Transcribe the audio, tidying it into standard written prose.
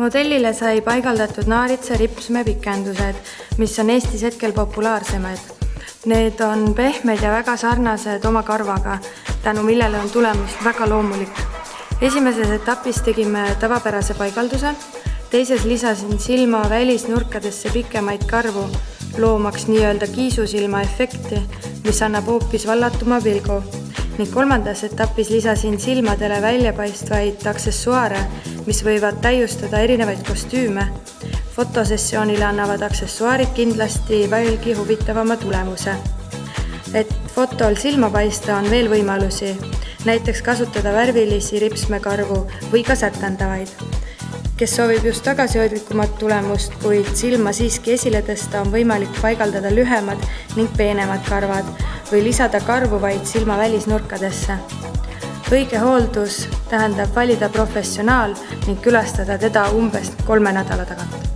Modellile sai paigaldatud naaritsa ripsme pikendused, mis on Eestis hetkel populaarsemad. Need on pehmed ja väga sarnased oma karvaga, tänu millele on tulemus väga loomulik. Esimeses etapis tegime tavapärase paigalduse, teises lisasin silma välisnurkadesse pikemaid karvu, loomaks nii-öelda kiisusilma efekti, mis annab hoopis vallatuma pilgu. Ning kolmandas etapis lisasin silmadele väljapaistvaid aksessuaare, mis võivad täiustada erinevaid kostüüme. Fotosessioonile annavad aksessuaarid kindlasti veelgi huvitavama tulemuse. Et fotol silma paista on veel võimalusi, näiteks kasutada värvilisi ripsmekarvu või ka sätendavaid. Kes soovib just tagasihoidlikumat tulemust, kuid silma siiski esile tõsta, on võimalik paigaldada lühemad ning peenemad karvad või lisada karvu vaid silma välisnurkadesse. Õige hooldus tähendab valida professionaal ning külastada teda umbes 3 nädala tagant.